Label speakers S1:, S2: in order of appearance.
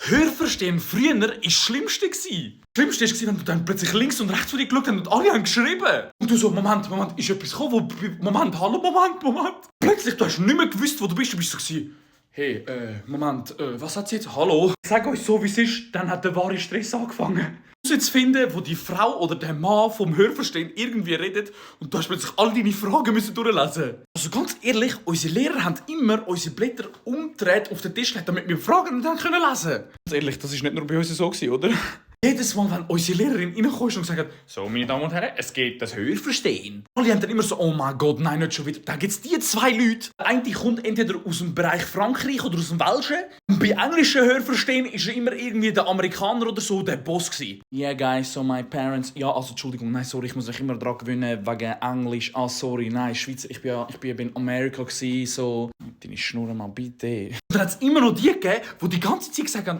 S1: Hörverstehen früher war das Schlimmste. Das Schlimmste war, wenn du dann plötzlich links und rechts von dir geschaut hast und alle haben geschrieben. Und du so, Moment, ist etwas gekommen? Moment, hallo, Moment. Plötzlich, du hast nicht mehr gewusst, wo du bist. Du bist so, hey, Moment, was hat sie jetzt? Hallo? Sag euch so, wie es ist, dann hat der wahre Stress angefangen. Du musst jetzt finden, wo die Frau oder der Mann vom Hörverstehen irgendwie redet und du hast plötzlich all deine Fragen müssen durchlesen. Also ganz ehrlich, unsere Lehrer haben immer unsere Blätter umgedreht auf den Tisch gelegt, damit wir Fragen und dann lesen können. Ganz ehrlich, das war nicht nur bei uns so, oder? Jedes Mal, wenn unsere Lehrerin reinkommt und sagt, so, meine Damen und Herren, es geht das Hörverstehen. Alle haben dann immer so, oh mein Gott, nein, nicht schon wieder. Dann gibt es die zwei Leute. Der eine kommt entweder aus dem Bereich Frankreich oder aus dem Welschen. Und bei englischen Hörverstehen war er immer irgendwie der Amerikaner oder so, der Boss gewesen. Yeah, guys, so my parents... Ja, also, Entschuldigung, nein, sorry, ich muss mich immer daran gewöhnen, wegen Englisch. Ah, sorry, nein, Schweiz, ich bin in Amerika gewesen, so... Deine Schnurren mal bitte. Und dann hat es immer noch die gegeben, die die ganze Zeit gesagt haben,